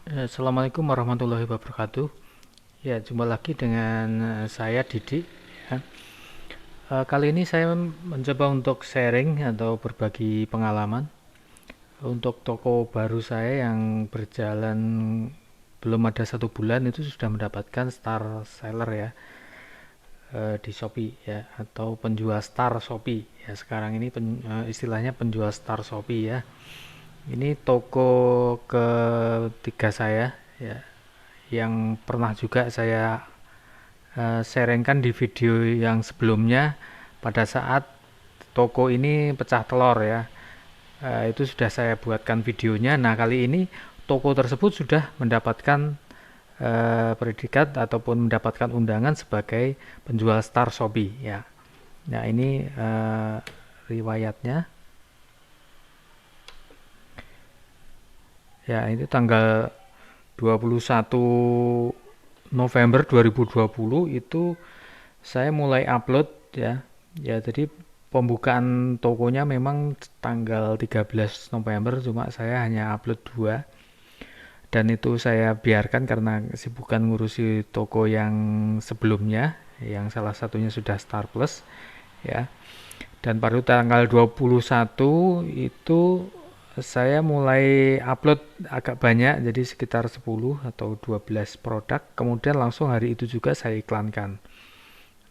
Assalamualaikum warahmatullahi wabarakatuh. Ya, jumpa lagi dengan saya Didi. Ya. Kali ini saya mencoba untuk sharing atau berbagi pengalaman untuk toko baru saya yang berjalan belum ada 1 bulan itu sudah mendapatkan star seller ya, di Shopee ya, atau penjual star Shopee ya. Sekarang ini istilahnya penjual star Shopee ya. Ini toko ketiga saya ya, yang pernah juga saya sharingkan di video yang sebelumnya pada saat toko ini pecah telur ya. Itu sudah saya buatkan videonya. Nah, kali ini toko tersebut sudah mendapatkan predikat ataupun mendapatkan undangan sebagai penjual star Shopee ya. Nah, ini riwayatnya. Ya, ini tanggal 21 November 2020 itu saya mulai upload ya. Ya, jadi pembukaan tokonya memang tanggal 13 November, cuma saya hanya upload 2 dan itu saya biarkan karena kesibukan ngurusi toko yang sebelumnya, yang salah satunya sudah Star Plus ya. Dan baru tanggal 21 itu saya mulai upload agak banyak, jadi sekitar 10 atau 12 produk, kemudian langsung hari itu juga saya iklankan.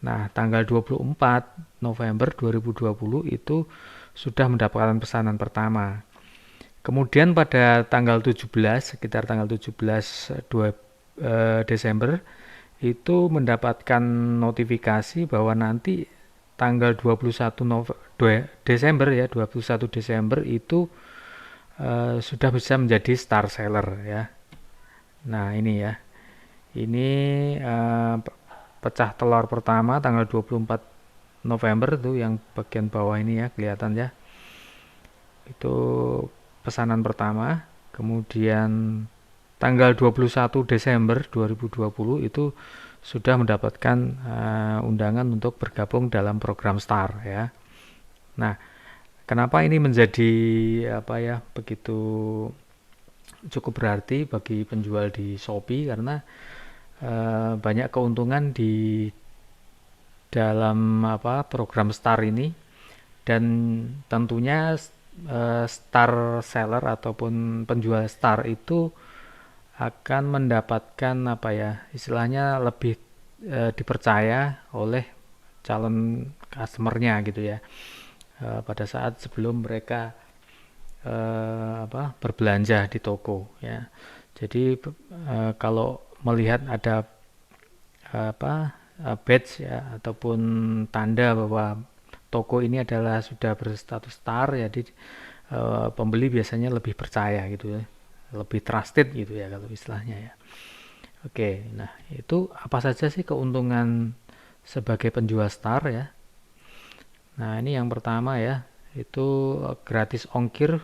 Nah, tanggal 24 November 2020 itu sudah mendapatkan pesanan pertama. Kemudian pada tanggal 17, sekitar tanggal 17 Desember, itu mendapatkan notifikasi bahwa nanti tanggal 21 Desember ya, 21 Desember itu sudah bisa menjadi star seller ya. Nah, ini ya. Ini pecah telur pertama tanggal 24 November tuh yang bagian bawah ini ya, kelihatan ya. Itu pesanan pertama. Kemudian tanggal 21 Desember 2020 itu sudah mendapatkan undangan untuk bergabung dalam program STAR ya. Nah, kenapa ini menjadi apa ya, begitu cukup berarti bagi penjual di Shopee karena banyak keuntungan di dalam apa program STAR ini, dan tentunya star seller ataupun penjual star itu akan mendapatkan apa ya, istilahnya lebih dipercaya oleh calon customernya gitu ya, pada saat sebelum mereka apa berbelanja di toko ya. Jadi kalau melihat ada apa badge ya ataupun tanda bahwa toko ini adalah sudah berstatus star, jadi pembeli biasanya lebih percaya gitu ya, lebih trusted gitu ya kalau istilahnya ya. Oke, nah itu apa saja sih keuntungan sebagai penjual star ya. Nah, ini yang pertama ya, itu gratis ongkir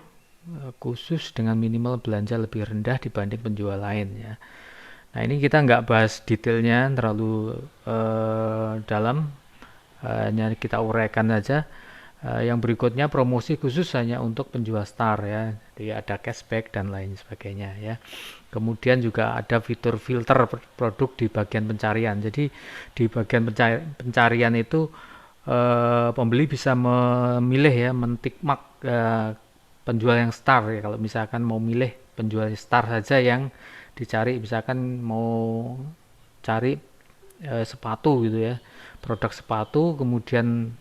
khusus dengan minimal belanja lebih rendah dibanding penjual lain ya. Nah, ini kita nggak bahas detailnya terlalu dalam, hanya kita uraikan saja. Yang berikutnya promosi khusus hanya untuk penjual star ya, jadi ada cashback dan lain sebagainya ya. Kemudian juga ada fitur filter produk di bagian pencarian. Jadi di bagian pencarian itu pembeli bisa memilih ya, mentikmak penjual yang star ya. Kalau misalkan mau milih penjual star saja yang dicari, misalkan mau cari sepatu gitu ya, produk sepatu, kemudian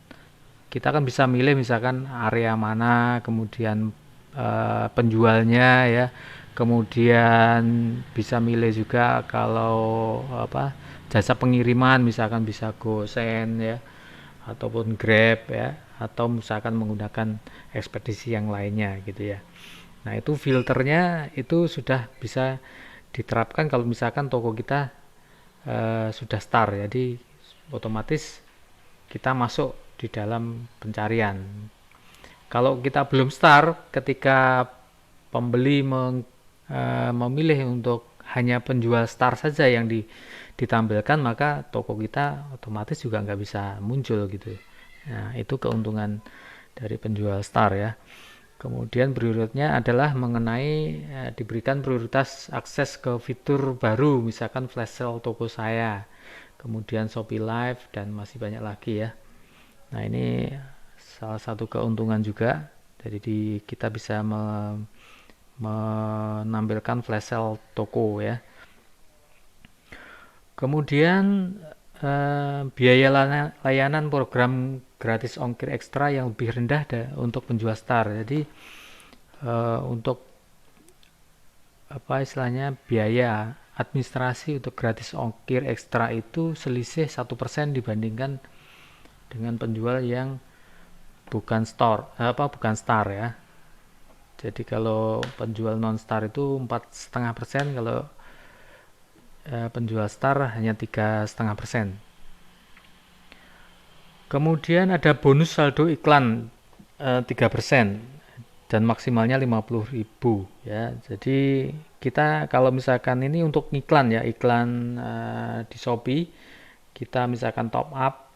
kita kan bisa milih misalkan area mana, kemudian penjualnya ya, kemudian bisa milih juga kalau apa jasa pengiriman, misalkan bisa GoSend ya ataupun Grab ya, atau misalkan menggunakan ekspedisi yang lainnya gitu ya. Nah, itu filternya itu sudah bisa diterapkan kalau misalkan toko kita sudah star, jadi otomatis kita masuk di dalam pencarian. Kalau kita belum star, ketika pembeli memilih untuk hanya penjual star saja yang ditampilkan, maka toko kita otomatis juga nggak bisa muncul gitu. Nah, itu keuntungan dari penjual star ya. Kemudian berikutnya adalah mengenai diberikan prioritas akses ke fitur baru, misalkan flash sale toko saya, kemudian Shopee Live, dan masih banyak lagi ya. Nah, ini salah satu keuntungan juga. Jadi kita bisa menampilkan flash sale toko ya. Kemudian biaya layanan program gratis ongkir ekstra yang lebih rendah untuk penjual star. Jadi untuk apa istilahnya biaya administrasi untuk gratis ongkir ekstra itu selisih 1% dibandingkan dengan penjual yang bukan star ya. Jadi kalau penjual non star itu 4,5%, kalau penjual star hanya 3,5%. Kemudian ada bonus saldo iklan 3% dan maksimalnya 50.000 ya. Jadi kita kalau misalkan ini untuk iklan ya, iklan di Shopee, kita misalkan top up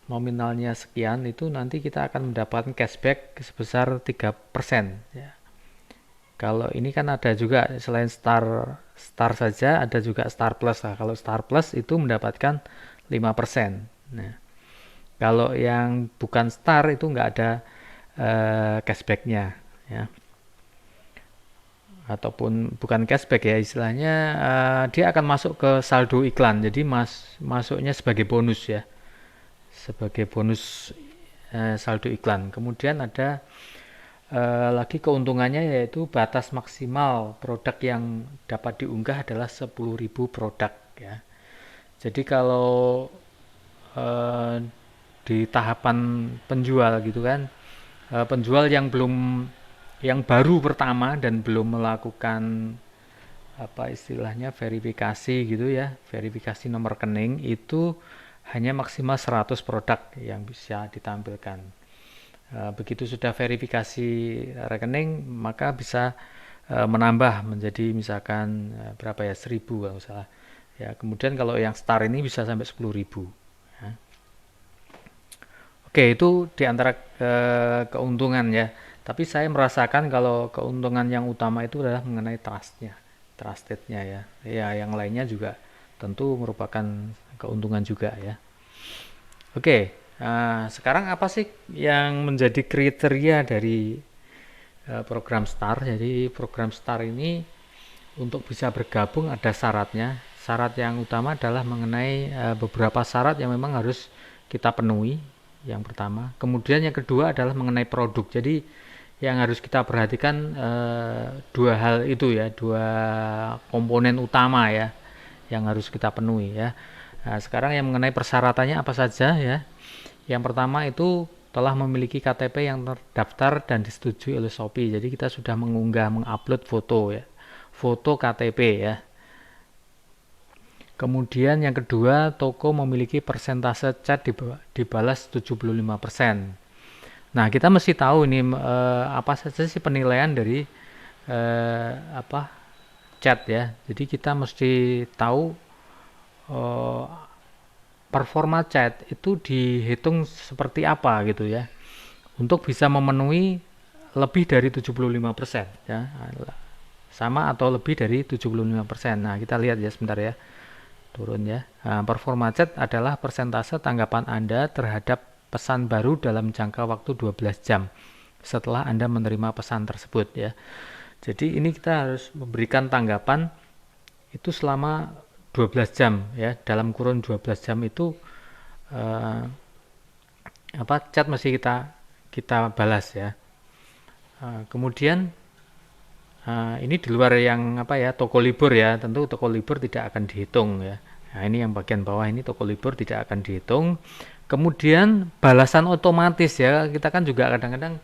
nominalnya sekian, itu nanti kita akan mendapatkan cashback sebesar 3% ya. Kalau ini kan ada juga selain star saja ada juga star plus. Nah, kalau star plus itu mendapatkan 5%. Nah, kalau yang bukan star itu nggak ada cashbacknya ya, ataupun bukan cashback ya istilahnya, dia akan masuk ke saldo iklan. Jadi masuknya sebagai bonus ya, sebagai bonus saldo iklan. Kemudian ada lagi keuntungannya, yaitu batas maksimal produk yang dapat diunggah adalah 10.000 produk ya. Jadi kalau di tahapan penjual gitu kan, penjual yang baru pertama dan belum melakukan apa istilahnya verifikasi gitu ya, verifikasi nomor rekening, itu hanya maksimal 100 produk yang bisa ditampilkan. Begitu sudah verifikasi rekening, maka bisa menambah menjadi misalkan berapa ya, 1.000 kalau salah ya. Kemudian kalau yang star ini bisa sampai 10.000 ya. Oke, itu diantara keuntungan ya. Tapi saya merasakan kalau keuntungan yang utama itu adalah mengenai trustednya ya. Ya, yang lainnya juga tentu merupakan keuntungan juga ya. Oke, sekarang apa sih yang menjadi kriteria dari program STAR? Jadi program STAR ini untuk bisa bergabung ada syaratnya. Syarat yang utama adalah mengenai beberapa syarat yang memang harus kita penuhi. Yang pertama, kemudian yang kedua adalah mengenai produk. Jadi yang harus kita perhatikan dua hal itu ya, dua komponen utama ya, yang harus kita penuhi ya. Nah, sekarang yang mengenai persyaratannya apa saja ya. Yang pertama itu telah memiliki KTP yang terdaftar dan disetujui oleh Shopee. Jadi kita sudah mengupload foto ya, foto KTP ya. Kemudian yang kedua, toko memiliki persentase chat dibalas 75%. Nah, kita mesti tahu ini apa saja sih penilaian dari apa chat ya. Jadi kita mesti tahu performa chat itu dihitung seperti apa gitu ya, untuk bisa memenuhi lebih dari 75% ya, sama atau lebih dari 75%. Nah, kita lihat ya sebentar ya, turun ya. Nah, performa chat adalah persentase tanggapan Anda terhadap pesan baru dalam jangka waktu 12 jam setelah Anda menerima pesan tersebut ya. Jadi ini kita harus memberikan tanggapan itu selama 12 jam ya. Dalam kurun 12 jam itu chat mesti kita balas ya. Kemudian ini di luar yang toko libur ya, tentu toko libur tidak akan dihitung ya. Nah, ini yang bagian bawah ini toko libur tidak akan dihitung. Kemudian balasan otomatis ya, kita kan juga kadang-kadang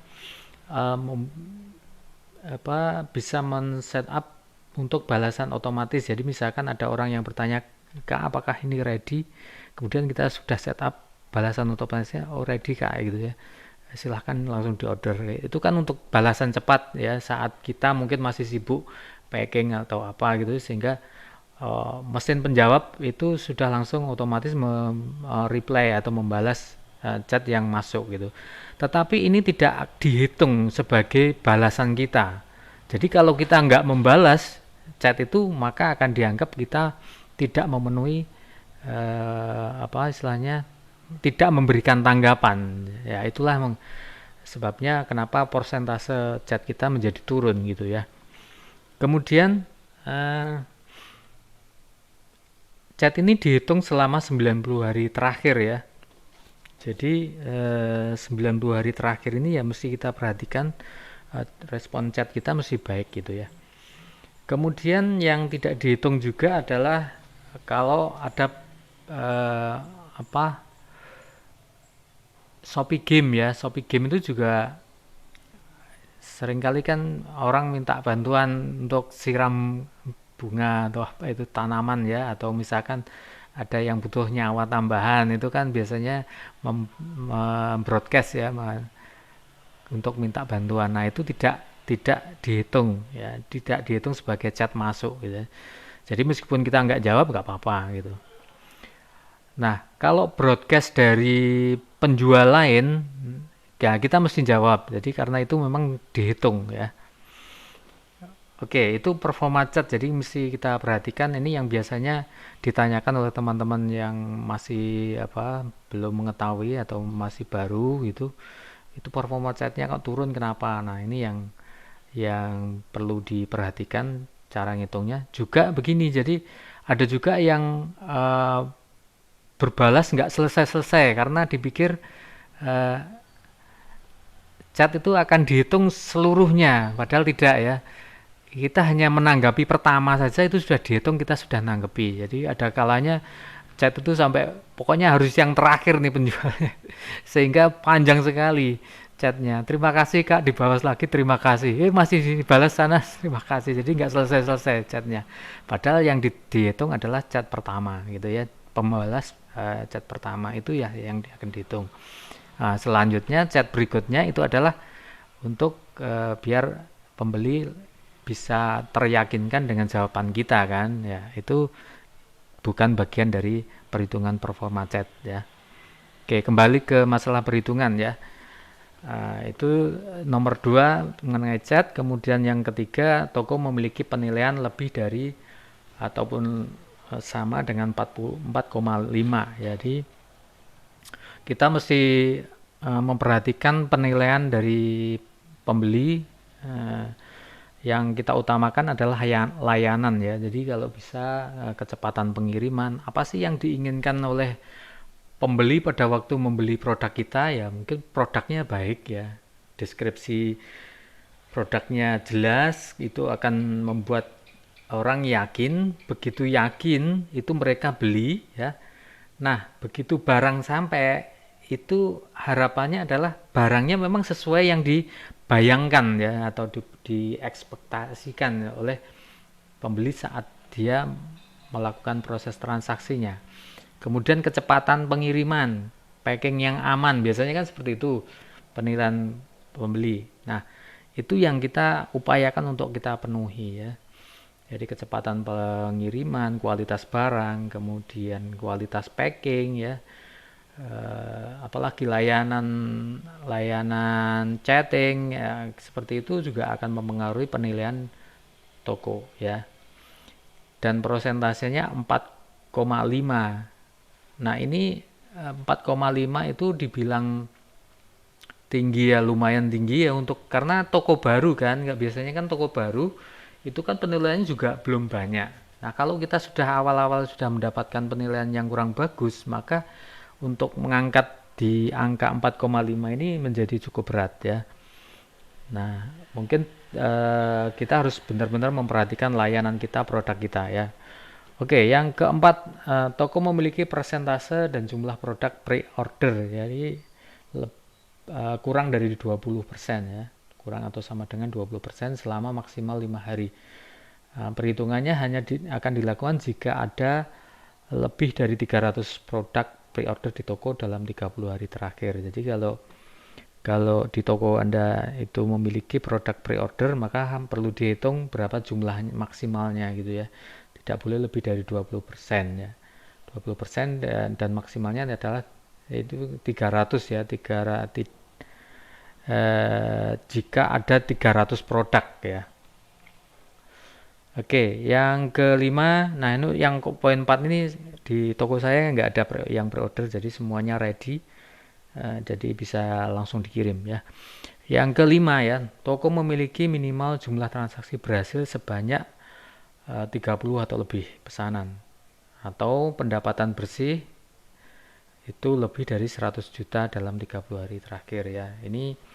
bisa men-set up untuk balasan otomatis. Jadi misalkan ada orang yang bertanya, Kak, apakah ini ready? Kemudian kita sudah set up balasan otomatisnya, oh ready Kak gitu ya. Silahkan langsung diorder. Itu kan untuk balasan cepat ya, saat kita mungkin masih sibuk packing atau apa gitu, sehingga mesin penjawab itu sudah langsung otomatis reply atau membalas chat yang masuk gitu. Tetapi ini tidak dihitung sebagai balasan kita. Jadi kalau kita nggak membalas chat itu, maka akan dianggap kita tidak memenuhi apa istilahnya, tidak memberikan tanggapan. Ya itulah sebabnya kenapa persentase chat kita menjadi turun gitu ya. Kemudian chat ini dihitung selama 90 hari terakhir ya. Jadi 90 hari terakhir ini ya mesti kita perhatikan respon chat kita mesti baik gitu ya. Kemudian yang tidak dihitung juga adalah kalau ada apa Shopee Game ya. Shopee Game itu juga seringkali kan orang minta bantuan untuk siram bunga atau apa itu tanaman ya, atau misalkan ada yang butuh nyawa tambahan itu kan biasanya broadcast ya untuk minta bantuan. Nah itu tidak dihitung ya, tidak dihitung sebagai chat masuk gitu. Jadi meskipun kita nggak jawab nggak apa-apa gitu. Nah kalau broadcast dari penjual lain ya kita mesti jawab. Jadi karena itu memang dihitung ya. Oke, itu performa chat. Jadi mesti kita perhatikan ini yang biasanya ditanyakan oleh teman-teman yang masih apa belum mengetahui atau masih baru gitu. Itu performa chatnya kok turun kenapa? Nah, ini yang perlu diperhatikan cara ngitungnya. Juga begini, jadi ada juga yang berbalas nggak selesai-selesai karena dipikir uh, chat itu akan dihitung seluruhnya, padahal tidak ya. Kita hanya menanggapi pertama saja itu sudah dihitung, kita sudah nanggapi. Jadi ada kalanya chat itu sampai pokoknya harus yang terakhir nih penjualnya. Sehingga panjang sekali chatnya. Terima kasih Kak, dibalas lagi terima kasih. Masih dibalas sana terima kasih. Jadi nggak selesai-selesai chatnya. Padahal yang dihitung adalah chat pertama gitu ya. Pembalas chat pertama itu ya yang akan dihitung. Nah, selanjutnya chat berikutnya itu adalah untuk biar pembeli bisa teryakinkan dengan jawaban kita kan ya, itu bukan bagian dari perhitungan performa chat ya. Oke, kembali ke masalah perhitungan ya. Itu nomor 2 mengenai chat. Kemudian yang ketiga, toko memiliki penilaian lebih dari ataupun sama dengan 44,5. Jadi kita mesti memperhatikan penilaian dari pembeli. Yang kita utamakan adalah layanan ya. Jadi kalau bisa kecepatan pengiriman, apa sih yang diinginkan oleh pembeli pada waktu membeli produk kita ya, mungkin produknya baik ya. Deskripsi produknya jelas, itu akan membuat orang yakin, begitu yakin itu mereka beli ya. Nah, begitu barang sampai itu harapannya adalah barangnya memang sesuai yang dibayangkan ya atau diekspektasikan oleh pembeli saat dia melakukan proses transaksinya. Kemudian kecepatan pengiriman, packing yang aman, biasanya kan seperti itu penilaian pembeli. Nah, itu yang kita upayakan untuk kita penuhi ya. Jadi kecepatan pengiriman, kualitas barang, kemudian kualitas packing ya, apalagi layanan chatting ya, seperti itu juga akan mempengaruhi penilaian toko ya. Dan prosentasenya 4,5. Nah ini 4,5 itu dibilang tinggi ya, lumayan tinggi ya untuk karena toko baru kan, nggak biasanya kan toko baru itu kan penilaiannya juga belum banyak. Nah kalau kita sudah awal-awal sudah mendapatkan penilaian yang kurang bagus, maka untuk mengangkat di angka 4,5 ini menjadi cukup berat ya. Nah mungkin kita harus benar-benar memperhatikan layanan kita, produk kita ya. Oke, yang keempat, toko memiliki persentase dan jumlah produk pre-order, jadi kurang dari 20% ya, kurang atau sama dengan 20% selama maksimal 5 hari. Perhitungannya hanya akan dilakukan jika ada lebih dari 300 produk pre-order di toko dalam 30 hari terakhir. Jadi kalau di toko Anda itu memiliki produk pre-order, maka perlu dihitung berapa jumlah maksimalnya gitu ya. Tidak boleh lebih dari 20% ya. 20% dan maksimalnya adalah Itu 300 ya, jika ada 300 produk ya. Oke, yang kelima, nah ini yang poin 4 ini di toko saya nggak ada yang pre-order, jadi semuanya ready, jadi bisa langsung dikirim ya. Yang kelima ya, toko memiliki minimal jumlah transaksi berhasil sebanyak 30 atau lebih pesanan, atau pendapatan bersih itu lebih dari 100 juta dalam 30 hari terakhir ya. Ini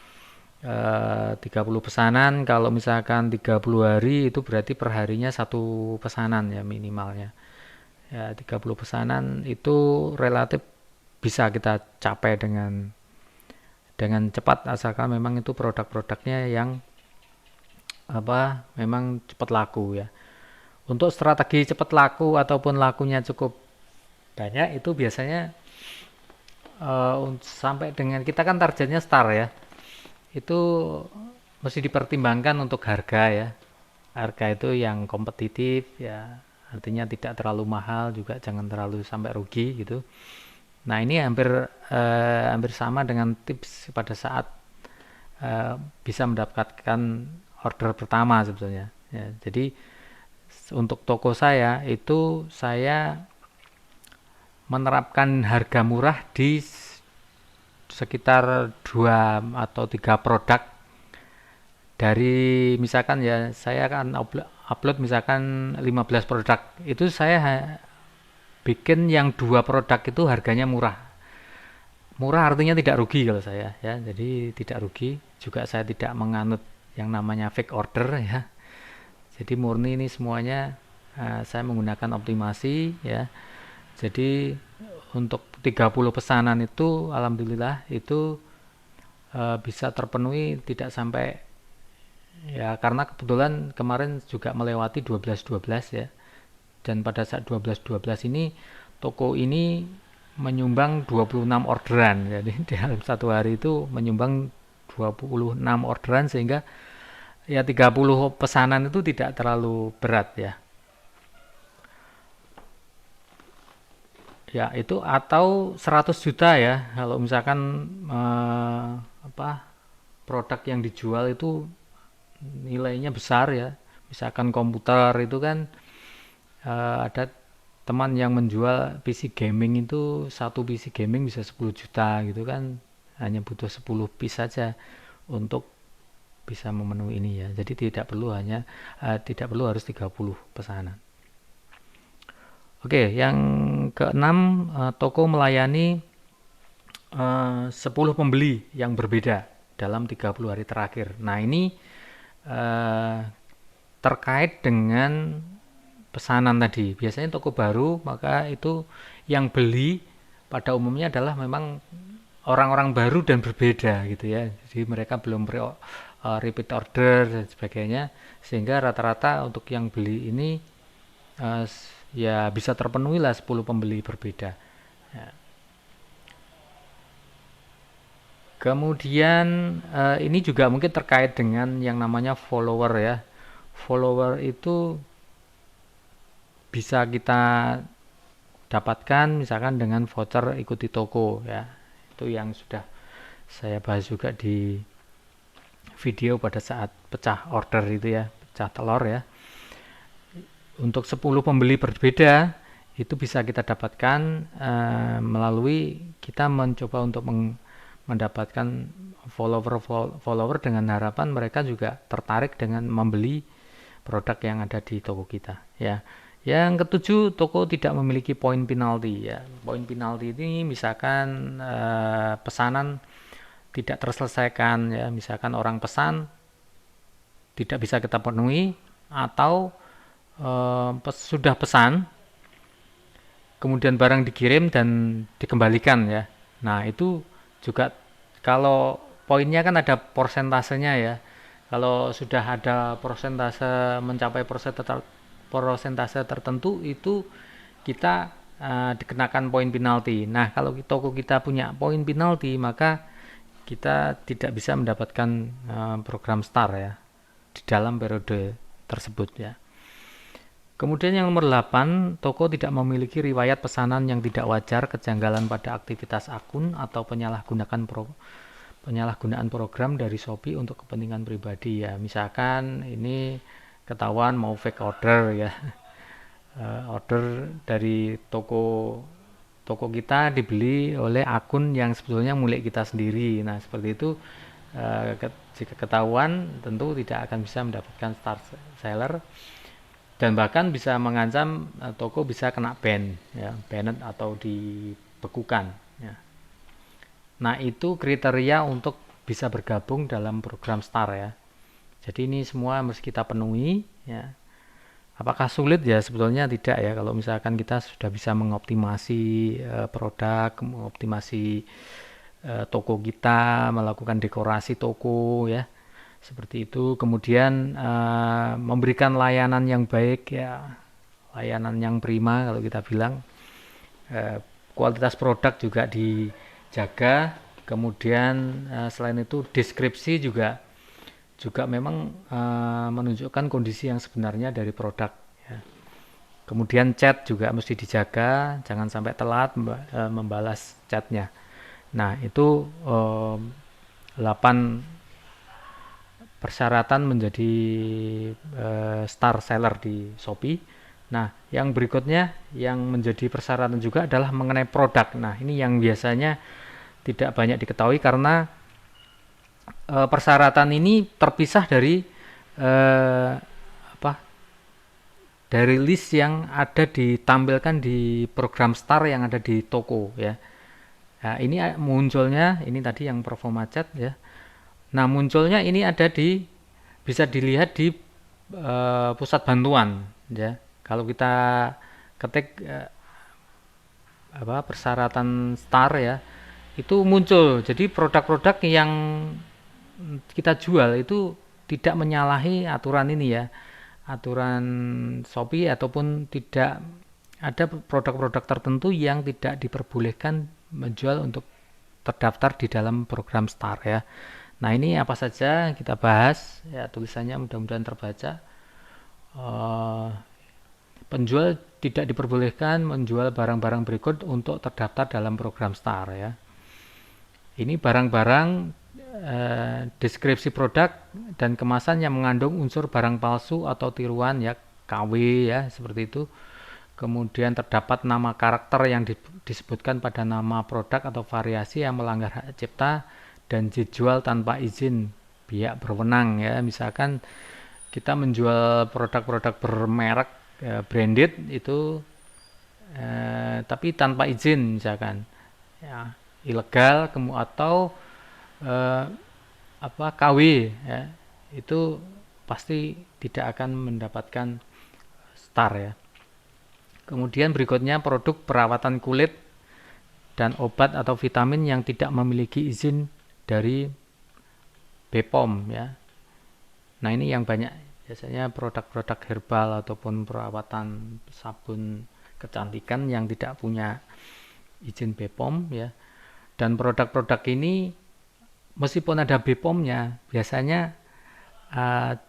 30 pesanan, kalau misalkan 30 hari itu berarti perharinya satu pesanan ya minimalnya ya. 30 pesanan itu relatif bisa kita capai dengan cepat, asalkan memang itu produk-produknya yang memang cepat laku ya. Untuk strategi cepat laku ataupun lakunya cukup banyak itu biasanya sampai dengan kita kan targetnya star ya, itu mesti dipertimbangkan untuk harga ya. Harga itu yang kompetitif ya, artinya tidak terlalu mahal juga jangan terlalu sampai rugi gitu. Nah ini hampir sama dengan tips pada saat bisa mendapatkan order pertama sebetulnya ya. Jadi untuk toko saya itu saya menerapkan harga murah di sekitar 2 atau 3 produk. Dari misalkan ya saya akan upload misalkan 15 produk, itu saya bikin yang 2 produk itu harganya murah. Murah artinya tidak rugi kalau saya ya, jadi tidak rugi. Juga saya tidak menganut yang namanya fake order ya. Jadi murni ini semuanya saya menggunakan optimasi ya. Jadi untuk 30 pesanan itu alhamdulillah itu bisa terpenuhi tidak sampai ya, karena kebetulan kemarin juga melewati 12-12 ya. Dan pada saat 12-12 ini toko ini menyumbang 26 orderan. Jadi dalam satu hari itu menyumbang 26 orderan, sehingga ya 30 pesanan itu tidak terlalu berat ya. Ya itu atau 100 juta ya. Kalau misalkan produk yang dijual itu nilainya besar ya. Misalkan komputer itu kan ada teman yang menjual PC gaming, itu satu PC gaming bisa 10 juta gitu kan, hanya butuh 10 piece saja untuk bisa memenuhi ini ya. Jadi tidak perlu harus 30 pesanan. Oke, yang keenam, toko melayani 10 pembeli yang berbeda dalam 30 hari terakhir. Nah ini terkait dengan pesanan tadi. Biasanya toko baru, maka itu yang beli pada umumnya adalah memang orang-orang baru dan berbeda gitu ya. Jadi mereka belum repeat order dan sebagainya, sehingga rata-rata untuk yang beli ini ya bisa terpenuhi lah 10 pembeli berbeda ya. Kemudian ini juga mungkin terkait dengan yang namanya follower ya. Follower itu bisa kita dapatkan misalkan dengan voucher ikuti toko ya. Itu yang sudah saya bahas juga di video pada saat pecah order itu ya, pecah telur ya. Untuk 10 pembeli berbeda itu bisa kita dapatkan melalui kita mencoba untuk mendapatkan follower dengan harapan mereka juga tertarik dengan membeli produk yang ada di toko kita ya. Yang ketujuh, toko tidak memiliki poin penalti ya. Poin penalti ini misalkan pesanan tidak terselesaikan ya, misalkan orang pesan tidak bisa kita penuhi, atau sudah pesan kemudian barang dikirim dan dikembalikan ya. Nah itu juga, kalau poinnya kan ada persentasenya ya. Kalau sudah ada persentase mencapai persentase tertentu itu kita dikenakan poin penalti. Nah kalau toko kita punya poin penalti, maka kita tidak bisa mendapatkan program star ya di dalam periode tersebut ya. Kemudian yang nomor 8, toko tidak memiliki riwayat pesanan yang tidak wajar, kejanggalan pada aktivitas akun, atau penyalahgunaan program dari Shopee untuk kepentingan pribadi ya. Misalkan ini ketahuan mau fake order ya. Order dari toko toko kita dibeli oleh akun yang sebetulnya milik kita sendiri. Nah, seperti itu jika ketahuan tentu tidak akan bisa mendapatkan star seller dan bahkan bisa mengancam toko bisa kena ban ya, banned atau dibekukan ya. Nah, itu kriteria untuk bisa bergabung dalam program Star ya. Jadi ini semua harus kita penuhi ya. Apakah sulit ya? Sebetulnya tidak ya. Kalau misalkan kita sudah bisa mengoptimasi produk, mengoptimasi toko kita, melakukan dekorasi toko ya, seperti itu. Kemudian memberikan layanan yang baik ya, layanan yang prima kalau kita bilang. Kualitas produk juga dijaga. Kemudian selain itu deskripsi juga memang menunjukkan kondisi yang sebenarnya dari produk ya. Kemudian chat juga mesti dijaga, jangan sampai telat membalas chatnya. Nah, itu 8 persyaratan menjadi star seller di Shopee. Nah, yang berikutnya yang menjadi persyaratan juga adalah mengenai produk. Nah, ini yang biasanya tidak banyak diketahui karena persyaratan ini terpisah dari dari list yang ada ditampilkan di program Star yang ada di toko ya. Nah, ini munculnya ini tadi yang performa chat ya. Nah, munculnya ini ada bisa dilihat di pusat bantuan ya. Kalau kita ketik persyaratan Star ya, itu muncul. Jadi produk-produk yang kita jual itu tidak menyalahi aturan ini ya, aturan Shopee, ataupun tidak ada produk-produk tertentu yang tidak diperbolehkan menjual untuk terdaftar di dalam program Star ya. Nah, ini apa saja kita bahas ya, tulisannya mudah-mudahan terbaca. Penjual tidak diperbolehkan menjual barang-barang berikut untuk terdaftar dalam program Star ya. Ini barang-barang deskripsi produk dan kemasan yang mengandung unsur barang palsu atau tiruan ya, KW ya, seperti itu. Kemudian terdapat nama karakter yang disebutkan pada nama produk atau variasi yang melanggar hak cipta dan dijual tanpa izin pihak berwenang ya. Misalkan kita menjual produk-produk bermerek branded itu tapi tanpa izin misalkan ya, ilegal, atau KW ya, itu pasti tidak akan mendapatkan star ya. Kemudian berikutnya produk perawatan kulit dan obat atau vitamin yang tidak memiliki izin dari BPOM ya. Nah, ini yang banyak biasanya produk-produk herbal ataupun perawatan sabun kecantikan yang tidak punya izin BPOM ya. Dan produk-produk ini meskipun ada BPOM-nya, biasanya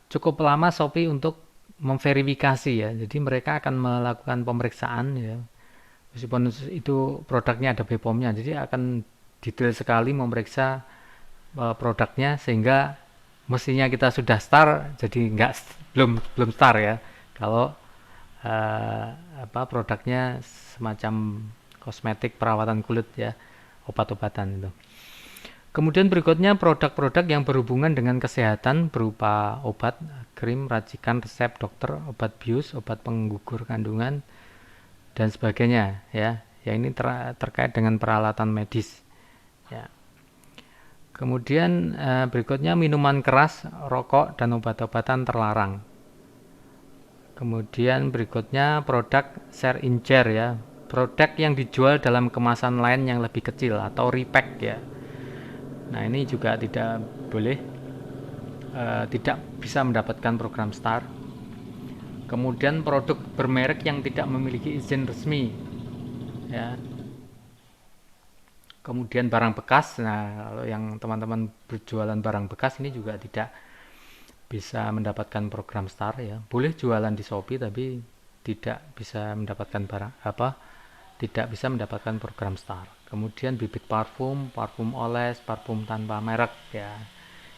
cukup lama Shopee untuk memverifikasi ya. Jadi mereka akan melakukan pemeriksaan ya. Meskipun itu produknya ada BPOM-nya, jadi akan detail sekali memeriksa produknya sehingga mestinya kita sudah star, jadi belum star ya. Kalau produknya semacam kosmetik, perawatan kulit ya, obat-obatan itu. Kemudian berikutnya produk-produk yang berhubungan dengan kesehatan berupa obat, krim, racikan, resep dokter, obat bius, obat penggugur kandungan, dan sebagainya ya. Ya, ini terkait dengan peralatan medis ya. Kemudian berikutnya minuman keras, rokok, dan obat-obatan terlarang. Kemudian berikutnya produk share in share ya. Produk yang dijual dalam kemasan lain yang lebih kecil atau repack ya. Nah, ini juga tidak boleh, tidak bisa mendapatkan program Star. Kemudian produk bermerek yang tidak memiliki izin resmi ya. Kemudian barang bekas. Nah, kalau yang teman-teman berjualan barang bekas ini juga tidak bisa mendapatkan program Star ya. Boleh jualan di Shopee tapi tidak bisa mendapatkan tidak bisa mendapatkan program STAR. Kemudian bibit parfum, parfum oles, parfum tanpa merek ya.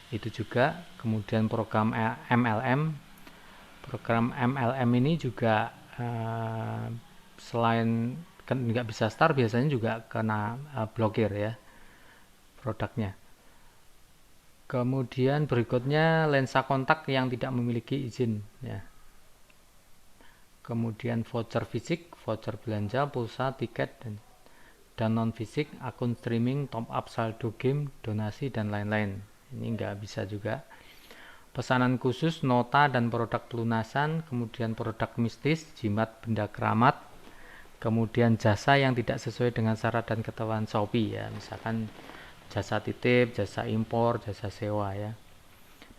Itu juga. Kemudian MLM. Program MLM ini juga selain kan nggak bisa STAR, biasanya juga kena blokir ya produknya. Kemudian berikutnya lensa kontak yang tidak memiliki izin ya. Kemudian voucher fisik, voucher belanja, pulsa, tiket, dan non fisik, akun streaming, top up saldo game, donasi, dan lain-lain. Ini nggak bisa juga. Pesanan khusus, nota, dan produk pelunasan, kemudian produk mistis, jimat, benda keramat, kemudian jasa yang tidak sesuai dengan syarat dan ketentuan Shopee ya, misalkan jasa titip, jasa impor, jasa sewa ya.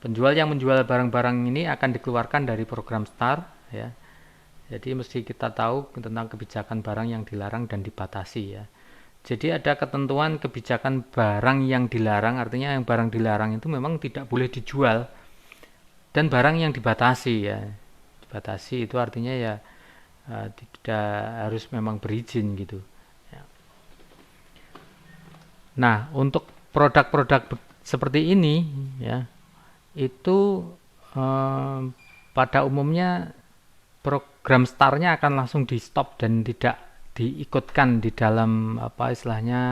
Penjual yang menjual barang-barang ini akan dikeluarkan dari program STAR ya. Jadi mesti kita tahu tentang kebijakan barang yang dilarang dan dibatasi ya. Jadi ada ketentuan kebijakan barang yang dilarang, artinya yang barang dilarang itu memang tidak boleh dijual, dan barang yang dibatasi ya. Dibatasi itu artinya ya tidak harus memang berizin gitu. Ya. Nah, untuk produk-produk seperti ini ya, itu pada umumnya program STAR-nya akan langsung di stop dan tidak diikutkan di dalam apa istilahnya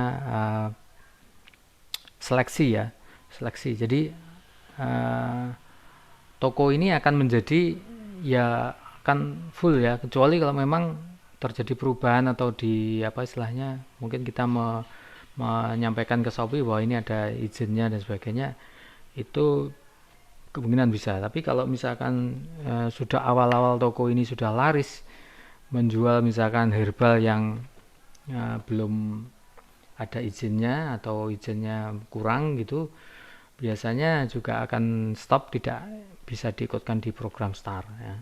seleksi ya, seleksi. Jadi toko ini akan menjadi ya akan full ya, kecuali kalau memang terjadi perubahan atau di apa istilahnya mungkin kita menyampaikan ke Shopee bahwa ini ada izinnya dan sebagainya, itu kemungkinan bisa. Tapi kalau misalkan sudah awal-awal toko ini sudah laris menjual misalkan herbal yang belum ada izinnya atau izinnya kurang gitu, biasanya juga akan stop, tidak bisa diikutkan di program STAR ya.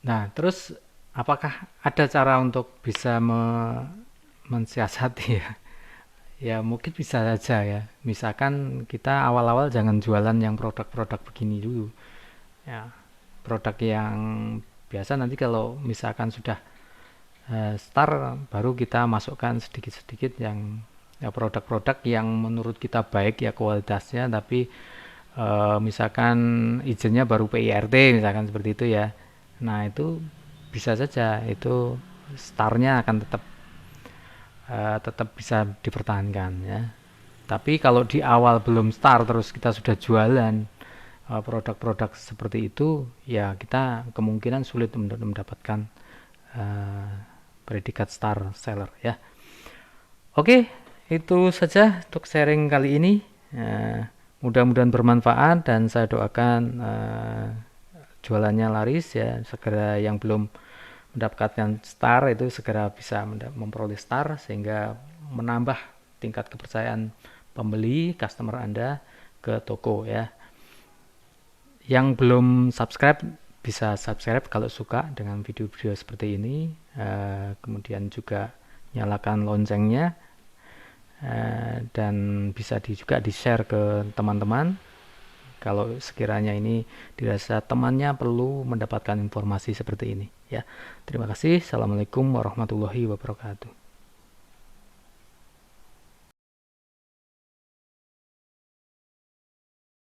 Nah, terus apakah ada cara untuk bisa mensiasati ya? Ya mungkin bisa saja ya. Misalkan kita awal-awal jangan jualan yang produk-produk begini dulu. Ya, produk yang biasa nanti kalau misalkan sudah STAR baru kita masukkan sedikit-sedikit yang ya, produk-produk yang menurut kita baik ya kualitasnya, tapi misalkan izinnya baru PIRT misalkan seperti itu ya. Nah, itu bisa saja itu STAR-nya akan tetap bisa dipertahankan ya. Tapi kalau di awal belum STAR terus kita sudah jualan produk-produk seperti itu, ya kita kemungkinan sulit mendapatkan predikat STAR seller ya. Oke, itu saja untuk sharing kali ini. Mudah-mudahan bermanfaat dan saya doakan jualannya laris ya, segera yang belum mendapatkan STAR itu segera bisa memperoleh STAR sehingga menambah tingkat kepercayaan pembeli customer Anda ke toko ya. Yang belum subscribe bisa subscribe kalau suka dengan video-video seperti ini, kemudian juga nyalakan loncengnya, dan bisa juga di-share ke teman-teman kalau sekiranya ini dirasa temannya perlu mendapatkan informasi seperti ini ya. Terima kasih. Assalamualaikum warahmatullahi wabarakatuh.